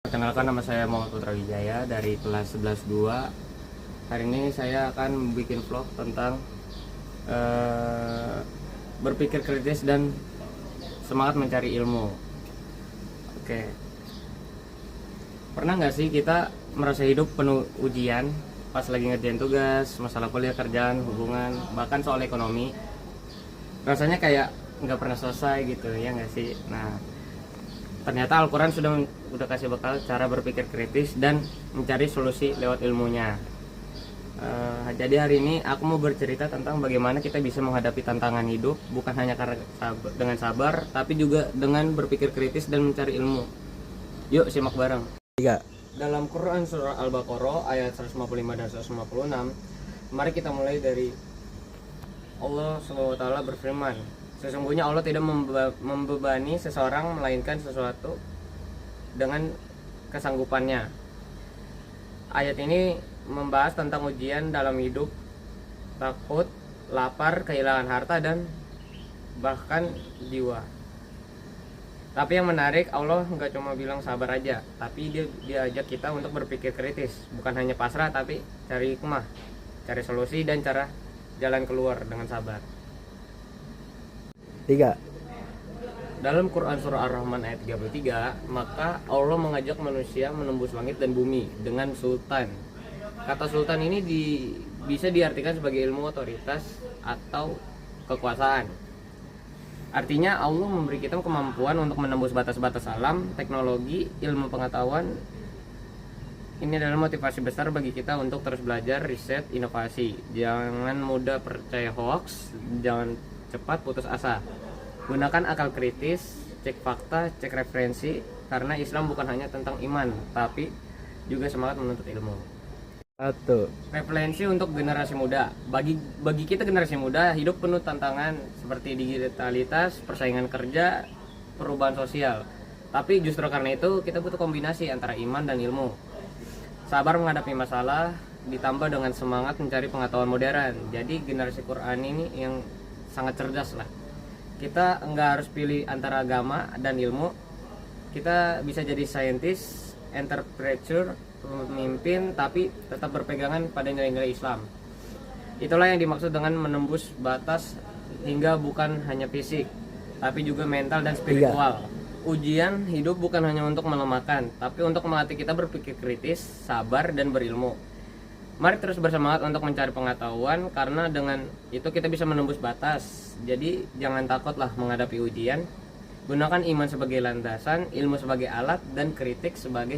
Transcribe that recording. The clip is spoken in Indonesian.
Perkenalkan, nama saya Muhammad Putra Wijaya dari kelas 11-2. Hari ini saya akan bikin vlog tentang berpikir kritis dan semangat mencari ilmu. Oke. Pernah nggak sih kita merasa hidup penuh ujian pas lagi ngerjain tugas, masalah kuliah, kerjaan, hubungan, bahkan soal ekonomi? Rasanya kayak nggak pernah selesai gitu, ya nggak sih? Nah, ternyata Al-Quran sudah kasih bekal cara berpikir kritis dan mencari solusi lewat ilmunya. Jadi hari ini aku mau bercerita tentang bagaimana kita bisa menghadapi tantangan hidup bukan hanya dengan sabar, tapi juga dengan berpikir kritis dan mencari ilmu. Yuk simak bareng. 3. Dalam Quran surah Al-Baqarah ayat 155 dan 156, mari kita mulai dari Allah SWT berfirman, sesungguhnya Allah tidak membebani seseorang melainkan sesuatu dengan kesanggupannya. Ayat ini membahas tentang ujian dalam hidup, takut, lapar, kehilangan harta, dan bahkan jiwa. Tapi yang menarik, Allah nggak cuma bilang sabar aja, tapi dia ajak kita untuk berpikir kritis, bukan hanya pasrah, tapi cari hikmah, cari solusi dan cara jalan keluar dengan sabar. 3. Dalam Quran surah Ar-Rahman ayat 33, maka Allah mengajak manusia menembus langit dan bumi dengan sultan. Kata sultan ini bisa diartikan sebagai ilmu, otoritas, atau kekuasaan. Artinya Allah memberi kita kemampuan untuk menembus batas-batas alam, teknologi, ilmu pengetahuan. Ini adalah motivasi besar bagi kita untuk terus belajar, riset, inovasi. Jangan mudah percaya hoax, jangan cepat putus asa. Gunakan akal kritis, cek fakta, cek referensi, karena Islam bukan hanya tentang iman, tapi juga semangat menuntut ilmu. 1. Referensi untuk generasi muda. Bagi kita generasi muda, hidup penuh tantangan seperti digitalitas, persaingan kerja, perubahan sosial. Tapi justru karena itu kita butuh kombinasi antara iman dan ilmu. Sabar menghadapi masalah ditambah dengan semangat mencari pengetahuan modern. Jadi generasi Quran ini yang sangat cerdas lah. Kita nggak harus pilih antara agama dan ilmu. Kita bisa jadi saintis, entrepreneur, pemimpin, tapi tetap berpegangan pada nilai-nilai Islam. Itulah yang dimaksud dengan menembus batas, hingga bukan hanya fisik, tapi juga mental dan spiritual. Ujian hidup bukan hanya untuk melemahkan, tapi untuk melatih kita berpikir kritis, sabar, dan berilmu. Mari terus bersemangat untuk mencari pengetahuan, karena dengan itu kita bisa menembus batas. Jadi jangan takutlah menghadapi ujian. Gunakan iman sebagai landasan, ilmu sebagai alat, dan kritik sebagai